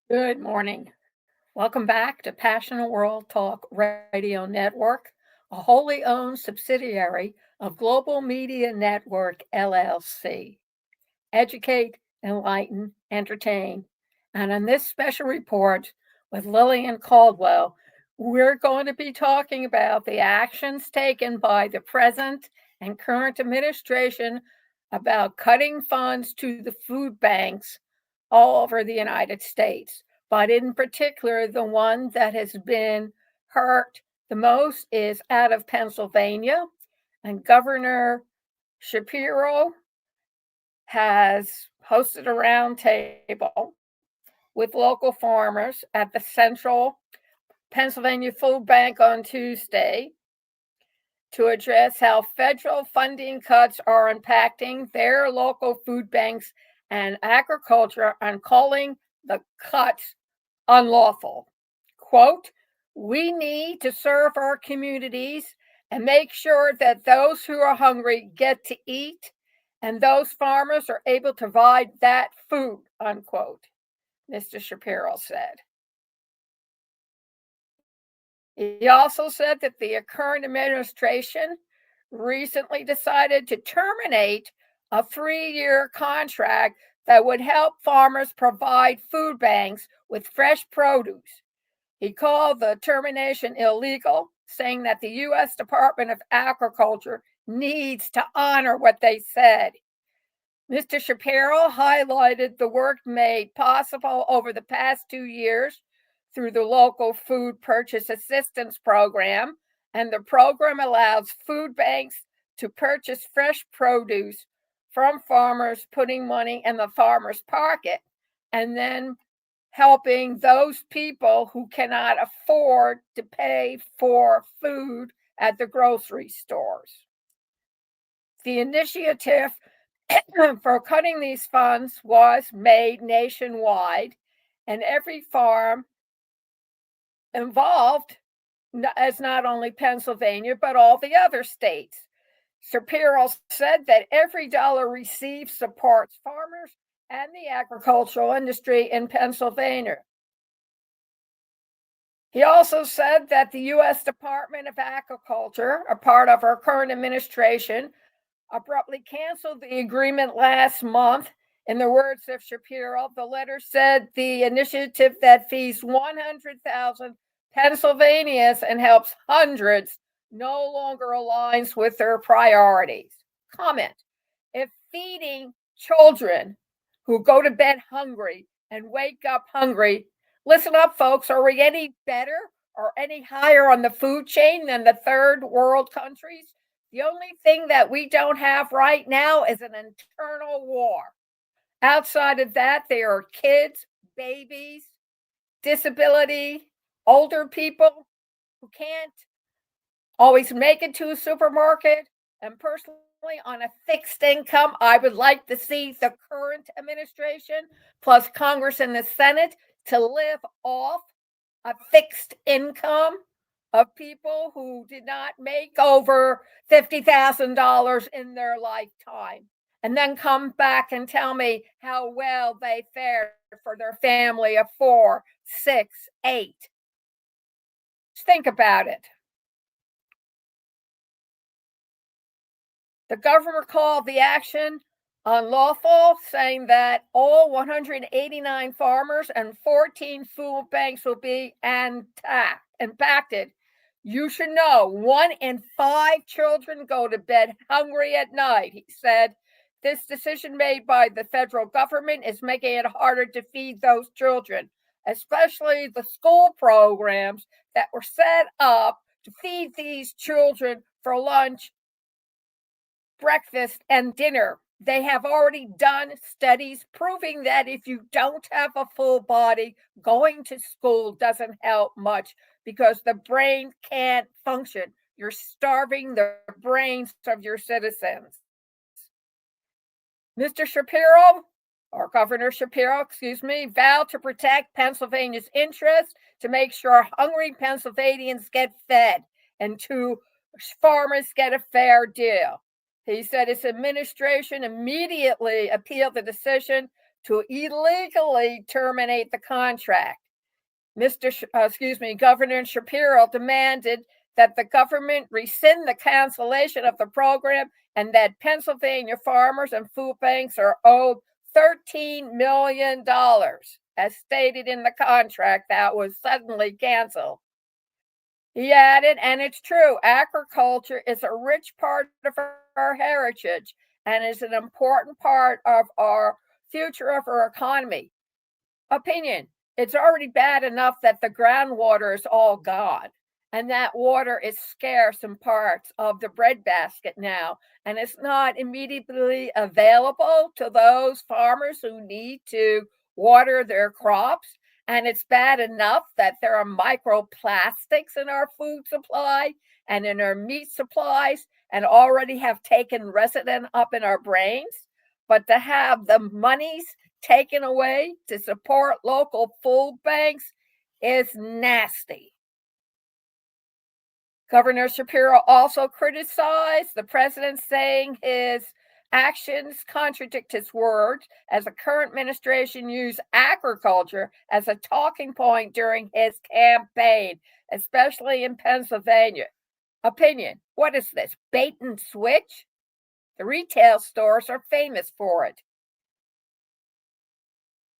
Good morning. Welcome back to Passionate World Talk Radio Network, a wholly owned subsidiary of Global Media Network LLC. Educate, enlighten, entertain. And in this special report with Lillian Caldwell, we're going to be talking about the actions taken by the present and current administration about cutting funds to the food banks all over the United States. But in particular, the one that has been hurt the most is out of Pennsylvania, and Governor Shapiro has hosted a roundtable with local farmers at the Central Pennsylvania Food Bank on Tuesday to address how federal funding cuts are impacting their local food banks and agriculture and calling the cuts unlawful. Quote, we need to serve our communities and make sure that those who are hungry get to eat and those farmers are able to provide that food, unquote, Mr. Shapiro said. He also said that the current administration recently decided to terminate a 3-year contract that would help farmers provide food banks with fresh produce. He called the termination illegal, saying that the U.S. Department of Agriculture needs to honor what they said. Mr. Shapiro highlighted the work made possible over the past 2 years through the local food purchase assistance program, and the program allows food banks to purchase fresh produce from farmers, putting money in the farmer's pocket, and then helping those people who cannot afford to pay for food at the grocery stores. The initiative for cutting these funds was made nationwide, and every farm involved as not only Pennsylvania, but all the other states. Shapiro said that every dollar received supports farmers and the agricultural industry in Pennsylvania. He also said that the U.S. Department of Agriculture, a part of our current administration, abruptly canceled the agreement last month. In the words of Shapiro, the letter said the initiative that feeds 100,000 Pennsylvanians and helps hundreds no longer aligns with their priorities. Comment, if feeding children who go to bed hungry and wake up hungry, listen up, folks, are we any better or any higher on the food chain than the third world countries? The only thing that we don't have right now is an internal war. Outside of that, there are kids, babies, disability, older people who can't always make it to a supermarket. And personally, on a fixed income, I would like to see the current administration plus Congress and the Senate to live off a fixed income of people who did not make over $50,000 in their lifetime, and then come back and tell me how well they fared for their family of 4, 6, 8. Just think about it. The governor called the action unlawful, saying that all 189 farmers and 14 food banks will be impacted. You should know 1 in 5 children go to bed hungry at night, he said. This decision made by the federal government is making it harder to feed those children, especially the school programs that were set up to feed these children for lunch, breakfast, and dinner. They have already done studies proving that if you don't have a full body, going to school doesn't help much because the brain can't function. You're starving the brains of your citizens. Mr. Shapiro, or Governor Shapiro, vowed to protect Pennsylvania's interests to make sure hungry Pennsylvanians get fed and to farmers get a fair deal. He said his administration immediately appealed the decision to illegally terminate the contract. Governor Shapiro demanded that the government rescind the cancellation of the program and that Pennsylvania farmers and food banks are owed $13 million, as stated in the contract that was suddenly canceled. He added, and it's true, agriculture is a rich part of our heritage and is an important part of our future of our economy. Opinion. It's already bad enough that the groundwater is all gone and that water is scarce in parts of the breadbasket now, and it's not immediately available to those farmers who need to water their crops. And it's bad enough that there are microplastics in our food supply and in our meat supplies and already have taken resident up in our brains. But to have the monies taken away to support local food banks is nasty. Governor Shapiro also criticized the president, saying his actions contradict his words, as the current administration used agriculture as a talking point during his campaign, especially in Pennsylvania. Opinion. What is this, bait and switch? The retail stores are famous for it.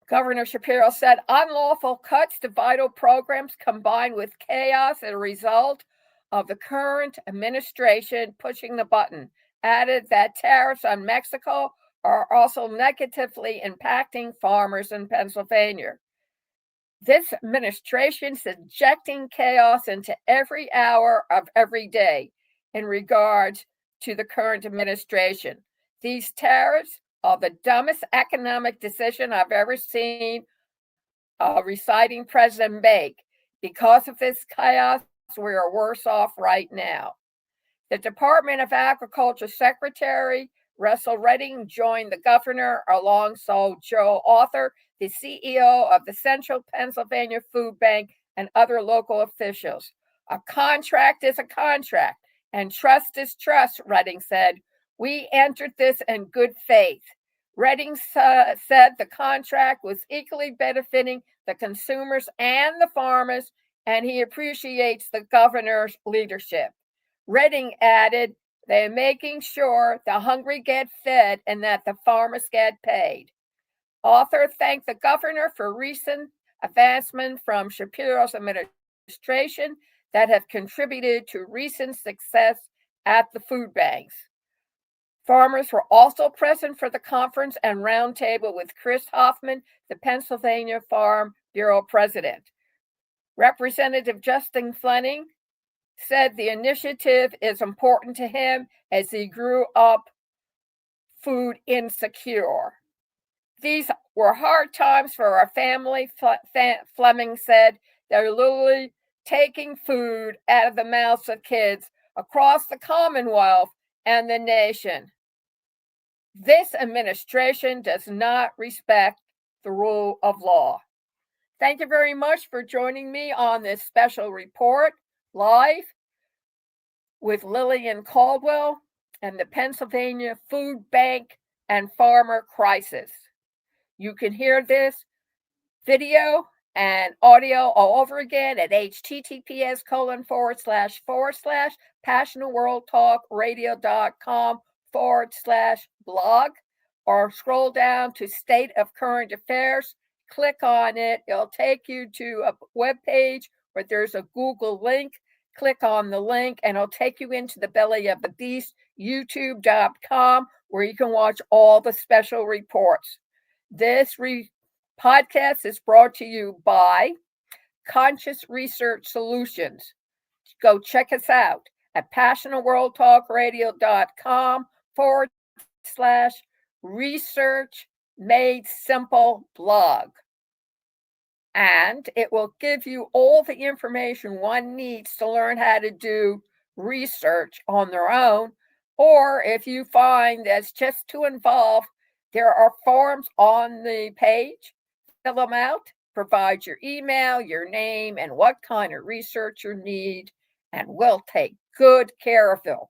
Governor Shapiro said unlawful cuts to vital programs combined with chaos as a result of the current administration pushing the button. Added that tariffs on Mexico are also negatively impacting farmers in Pennsylvania. This administration is injecting chaos into every hour of every day in regards to the current administration. These tariffs are the dumbest economic decision I've ever seen a reciting president make. Because of this chaos, we are worse off right now. The Department of Agriculture Secretary Russell Redding joined the governor alongside Joe Arthur, the CEO of the Central Pennsylvania Food Bank, and other local officials. A contract is a contract, and trust is trust, Redding said. We entered this in good faith. Redding said the contract was equally benefiting the consumers and the farmers, and he appreciates the governor's leadership. Redding added, they're making sure the hungry get fed and that the farmers get paid. Arthur thanked the governor for recent advancement from Shapiro's administration that have contributed to recent success at the food banks. Farmers were also present for the conference and roundtable with Chris Hoffman, the Pennsylvania Farm Bureau president. Representative Justin Fleming said the initiative is important to him as he grew up food insecure. These were hard times for our family, Fleming said. They're literally taking food out of the mouths of kids across the Commonwealth and the nation. This administration does not respect the rule of law. Thank you very much for joining me on this special report live with Lillian Caldwell and the Pennsylvania Food Bank and Farmer Crisis. You can hear this video and audio all over again at https://passionworldtalkradio.com/blog, or scroll down to State of Current Affairs. Click on it. It'll take you to a web page where there's a Google link. Click on the link and it'll take you into the belly of the beast, youtube.com, where you can watch all the special reports. This podcast is brought to you by Conscious Research Solutions. Go check us out at passionworldtalkradio.com/research made simple blog. And it will give you all the information one needs to learn how to do research on their own. Or if you find that's just too involved, there are forms on the page. Fill them out, provide your email, your name, and what kind of research you need, and we'll take good care of you.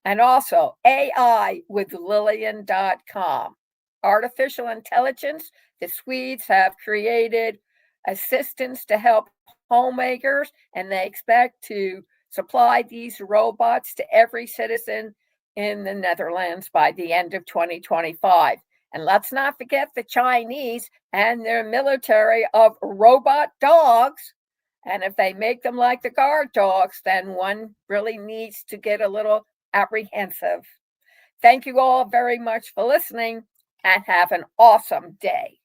And also AI with Lillian.com. artificial intelligence. The Swedes have created assistants to help homemakers, and they expect to supply these robots to every citizen in the Netherlands by the end of 2025. And let's not forget the Chinese and their military of robot dogs. And if they make them like the guard dogs, then one really needs to get a little apprehensive. Thank you all very much for listening and have an awesome day.